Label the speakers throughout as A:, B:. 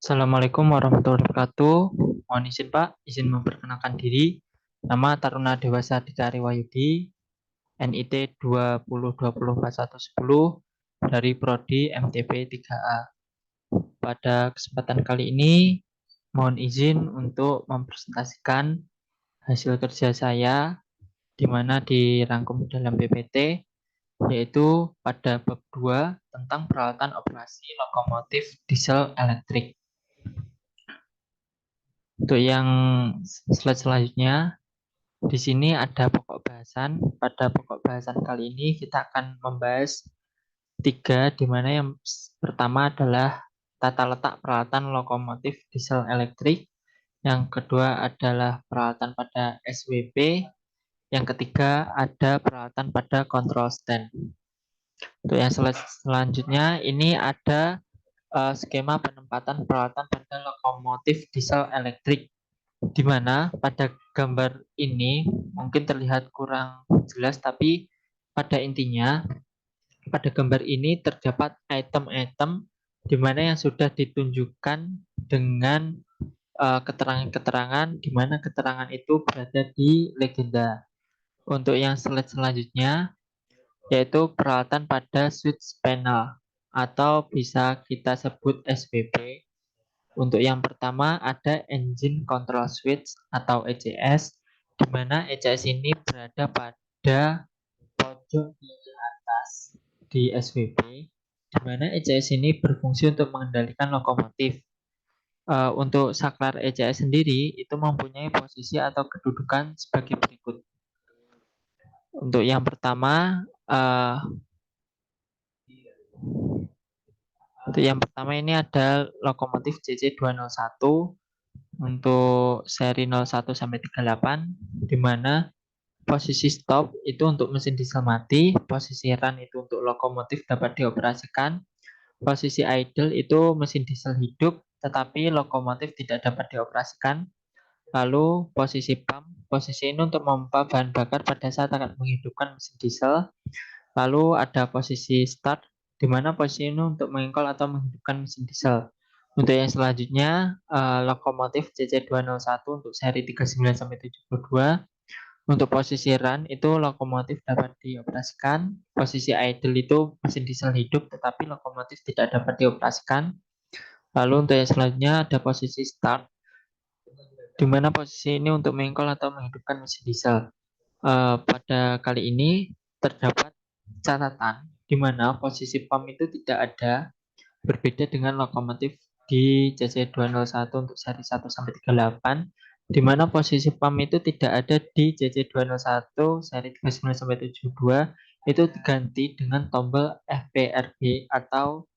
A: Assalamualaikum warahmatullahi wabarakatuh. Mohon izin Pak, izin memperkenalkan diri. Nama Taruna Dewasa Dikari Wayudi, NIT 20204110 dari Prodi MTP 3A. Pada kesempatan kali ini, mohon izin untuk mempresentasikan hasil kerja saya, di mana dirangkum dalam PPT, yaitu pada bab 2 tentang peralatan operasi lokomotif diesel elektrik. Untuk yang slide selanjutnya, di sini ada pokok bahasan. Pada pokok bahasan kali ini kita akan membahas tiga, di mana yang pertama adalah tata letak peralatan lokomotif diesel elektrik. Yang kedua adalah peralatan pada SWP. Yang ketiga ada peralatan pada control stand. Untuk yang slide selanjutnya, ini ada skema penempatan peralatan pada lokomotif diesel elektrik, di mana pada gambar ini mungkin terlihat kurang jelas, tapi pada intinya pada gambar ini terdapat item-item di mana yang sudah ditunjukkan dengan keterangan-keterangan, di mana keterangan itu berada di legenda. Untuk yang slide selanjutnya, yaitu peralatan pada switch panel atau bisa kita sebut SPP. Untuk yang pertama ada engine control switch atau ECS, di mana ECS ini berada pada pojok di atas di SWP, di mana ECS ini berfungsi untuk mengendalikan lokomotif. Untuk saklar ECS sendiri itu mempunyai posisi atau kedudukan sebagai berikut. Untuk yang pertama, ini ada lokomotif CC201 untuk seri 01 sampai 38, di mana posisi stop itu untuk mesin diesel mati, posisi run itu untuk lokomotif dapat dioperasikan, posisi idle itu mesin diesel hidup tetapi lokomotif tidak dapat dioperasikan. Lalu posisi pump, posisi ini untuk memompa bahan bakar pada saat akan menghidupkan mesin diesel. Lalu ada posisi start, di mana posisi ini untuk mengengkol atau menghidupkan mesin diesel. Untuk yang selanjutnya, lokomotif CC201 untuk seri 39 sampai 72. Untuk posisi run itu lokomotif dapat dioperasikan. Posisi idle itu mesin diesel hidup tetapi lokomotif tidak dapat dioperasikan. Lalu untuk yang selanjutnya ada posisi start, di mana posisi ini untuk mengengkol atau menghidupkan mesin diesel. Pada kali ini terdapat catatan di mana posisi pump itu tidak ada, berbeda dengan lokomotif di CC201 untuk seri 1 sampai 38, di mana posisi pump itu tidak ada di CC201 seri 39 sampai 72, itu diganti dengan tombol FPRB atau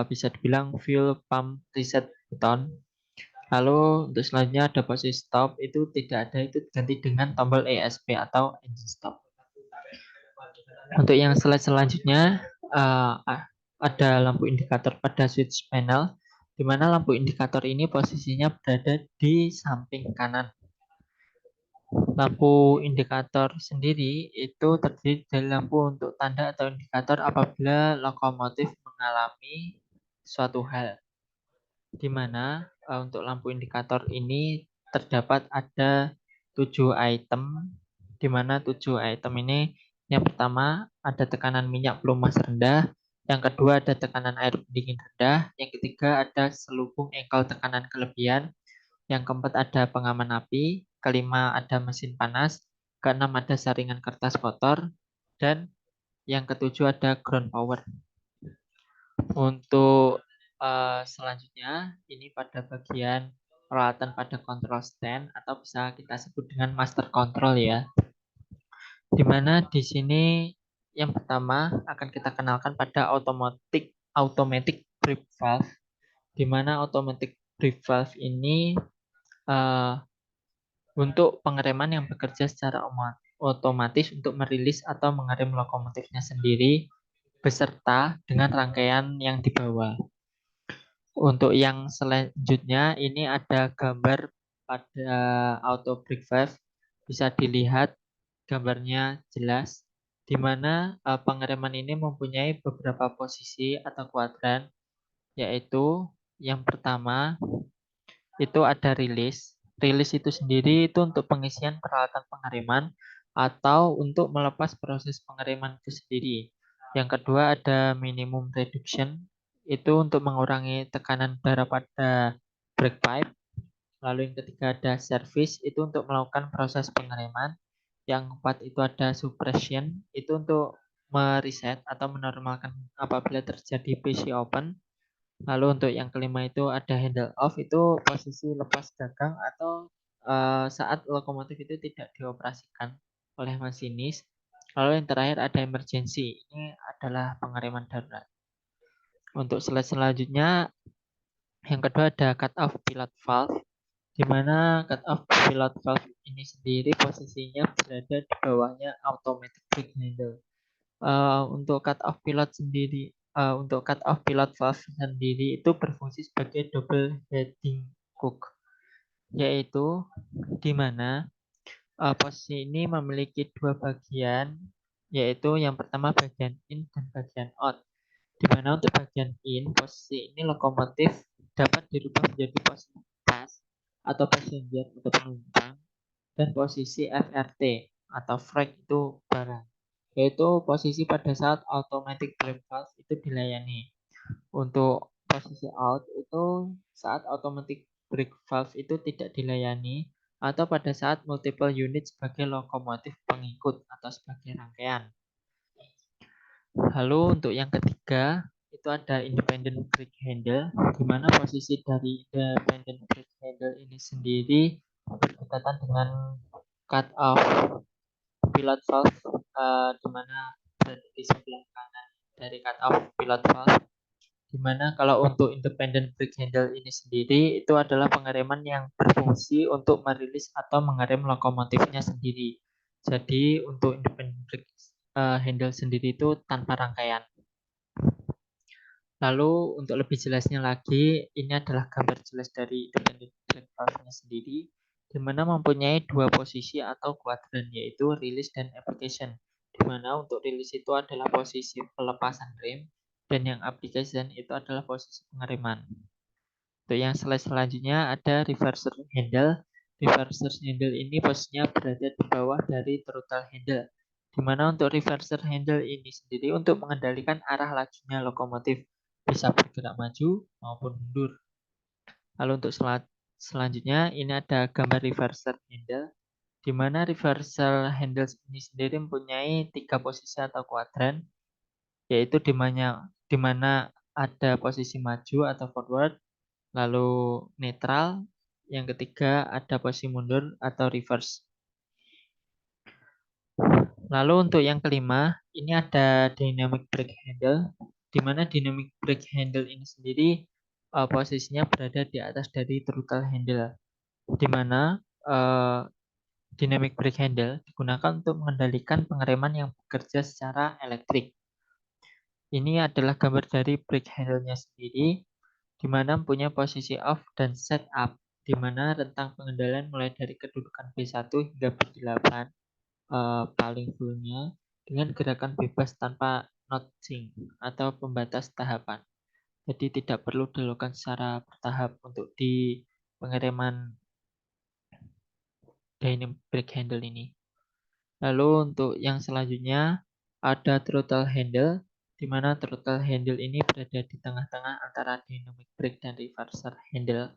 A: bisa dibilang fuel pump reset button. Lalu untuk selanjutnya ada posisi stop, itu tidak ada, itu diganti dengan tombol ESP atau engine stop. Untuk yang slide selanjutnya, ada lampu indikator pada switch panel, di mana lampu indikator ini posisinya berada di samping kanan. Lampu indikator sendiri itu terdiri dari lampu untuk tanda atau indikator apabila lokomotif mengalami suatu hal, di mana untuk lampu indikator ini terdapat ada 7 item, di mana 7 item ini yang pertama ada tekanan minyak pelumas rendah, yang kedua ada tekanan air pendingin rendah, yang ketiga ada selubung engkol tekanan kelebihan, yang keempat ada pengaman api, kelima ada mesin panas, keenam ada saringan kertas kotor, dan yang ketujuh ada ground power. Untuk selanjutnya, ini pada bagian peralatan pada control stand atau bisa kita sebut dengan master control ya. Dimana di sini yang pertama akan kita kenalkan pada automatic brake valve, di mana automatic brake valve ini untuk pengereman yang bekerja secara otomatis untuk merilis atau mengerem lokomotifnya sendiri beserta dengan rangkaian yang dibawa. Untuk yang selanjutnya ini ada gambar pada auto brake valve, bisa dilihat gambarnya jelas, di mana pengereman ini mempunyai beberapa posisi atau kuadran, yaitu Yang pertama itu ada rilis. Rilis itu sendiri itu untuk pengisian peralatan pengereman atau untuk melepas proses pengereman itu sendiri. Yang kedua ada minimum reduction, itu untuk mengurangi tekanan udara pada brake pipe. Lalu yang ketiga ada service, itu untuk melakukan proses pengereman. Yang keempat itu ada suppression, itu untuk mereset atau menormalkan apabila terjadi PC open. Lalu untuk yang kelima itu ada handle off, itu posisi lepas dagang atau saat lokomotif itu tidak dioperasikan oleh masinis. Lalu yang terakhir ada emergency, ini adalah pengereman darurat. Untuk slide selanjutnya, yang kedua ada cut off pilot valve, di mana cut off pilot valve ini sendiri posisinya berada di bawahnya automatic brake handle. Untuk cut off pilot sendiri, untuk cut off pilot valve sendiri itu berfungsi sebagai double heading cook, yaitu di mana posisi ini memiliki dua bagian, yaitu yang pertama bagian in dan bagian out. Di mana untuk bagian in, posisi ini lokomotif dapat dirubah menjadi posisi pas atau passenger atau penumpang, dan posisi FRT atau freight itu barang, yaitu posisi pada saat automatic brake valve itu dilayani. Untuk posisi out itu saat automatic brake valve itu tidak dilayani atau pada saat multiple unit sebagai lokomotif pengikut atau sebagai rangkaian. Lalu untuk yang ketiga itu ada independent brake handle, di mana posisi dari independent brake handle ini sendiri berdekatan dengan cut off pilot valve, di mana berada di sebelah kanan dari cut off pilot valve. Di mana kalau untuk independent brake handle ini sendiri itu adalah pengereman yang berfungsi untuk merilis atau mengerem lokomotifnya sendiri. Jadi untuk independent brake handle sendiri itu tanpa rangkaian. Lalu untuk lebih jelasnya lagi, ini adalah gambar jelas dari independent brake valve-nya sendiri, di mana mempunyai dua posisi atau kuadran, yaitu release dan application. Di mana untuk release itu adalah posisi pelepasan rem, dan yang application itu adalah posisi pengereman. Untuk yang slide selanjutnya ada reverser handle. Reverser handle ini posisinya berada di bawah dari throttle handle, di mana untuk reverser handle ini sendiri untuk mengendalikan arah lajunya lokomotif, bisa bergerak maju maupun mundur. Lalu untuk selanjutnya ini ada gambar reverser handle, di mana reversal handle ini sendiri mempunyai tiga posisi atau kuadran, yaitu di mana ada posisi maju atau forward, lalu netral, yang ketiga ada posisi mundur atau reverse. Lalu untuk yang kelima, ini ada dynamic brake handle, di mana dynamic brake handle ini sendiri posisinya berada di atas dari throttle handle, di mana dynamic brake handle digunakan untuk mengendalikan pengereman yang bekerja secara elektrik. Ini adalah gambar dari brake handle-nya sendiri, di mana punya posisi off dan set up, di mana rentang pengendalian mulai dari kedudukan B1 hingga B8 paling fullnya dengan gerakan bebas tanpa notching atau pembatas tahapan. Jadi tidak perlu dilakukan secara bertahap untuk di pengereman dynamic brake handle ini. Lalu untuk yang selanjutnya ada throttle handle, di mana throttle handle ini berada di tengah-tengah antara dynamic brake dan reverser handle,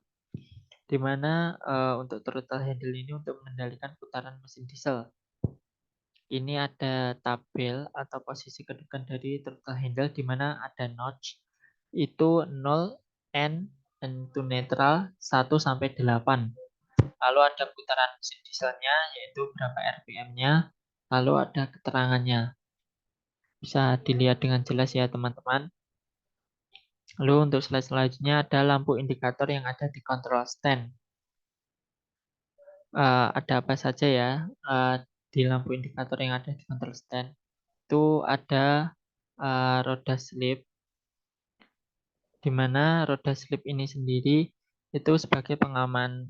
A: di mana untuk throttle handle ini untuk mengendalikan putaran mesin diesel. Ini ada tabel atau posisi kedudukan dari throttle handle, di mana ada notch itu 0, N, to neutral 1 sampai 8. Lalu ada putaran mesin dieselnya, yaitu berapa RPM-nya, lalu ada keterangannya. Bisa dilihat dengan jelas ya teman-teman. Lalu untuk slide selanjutnya ada lampu indikator yang ada di control stand. Ada apa saja ya di lampu indikator yang ada di control stand? Itu ada roda slip, di mana roda slip ini sendiri itu sebagai pengaman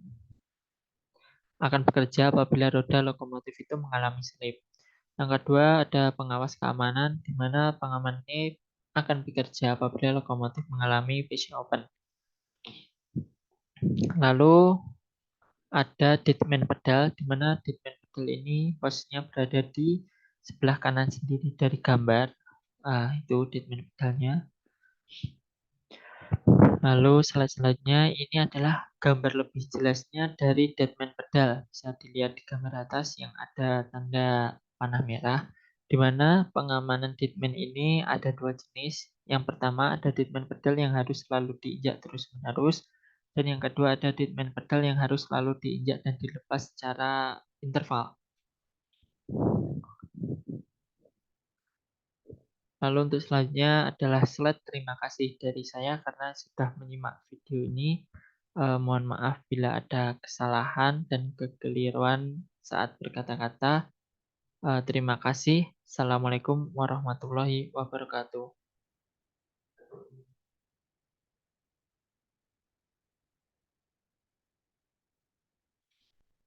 A: akan bekerja apabila roda lokomotif itu mengalami slip. Yang kedua ada pengawas keamanan, di mana pengaman ini akan bekerja apabila lokomotif mengalami PC open. Lalu ada Deadman pedal, di mana Deadman pedal ini posisinya berada di sebelah kanan sendiri dari gambar. Itu Deadman pedalnya. Lalu selanjutnya ini adalah gambar lebih jelasnya dari Deadman pedal. Bisa dilihat di gambar atas yang ada tanda panah merah, di mana pengamanan Deadman ini ada dua jenis. Yang pertama ada Deadman pedal yang harus selalu diinjak terus-menerus, dan yang kedua ada Deadman pedal yang harus selalu diinjak dan dilepas secara interval. Lalu untuk selanjutnya adalah slide terima kasih dari saya karena sudah menyimak video ini. Mohon maaf bila ada kesalahan dan kekeliruan saat berkata-kata. Terima kasih. Assalamualaikum warahmatullahi wabarakatuh.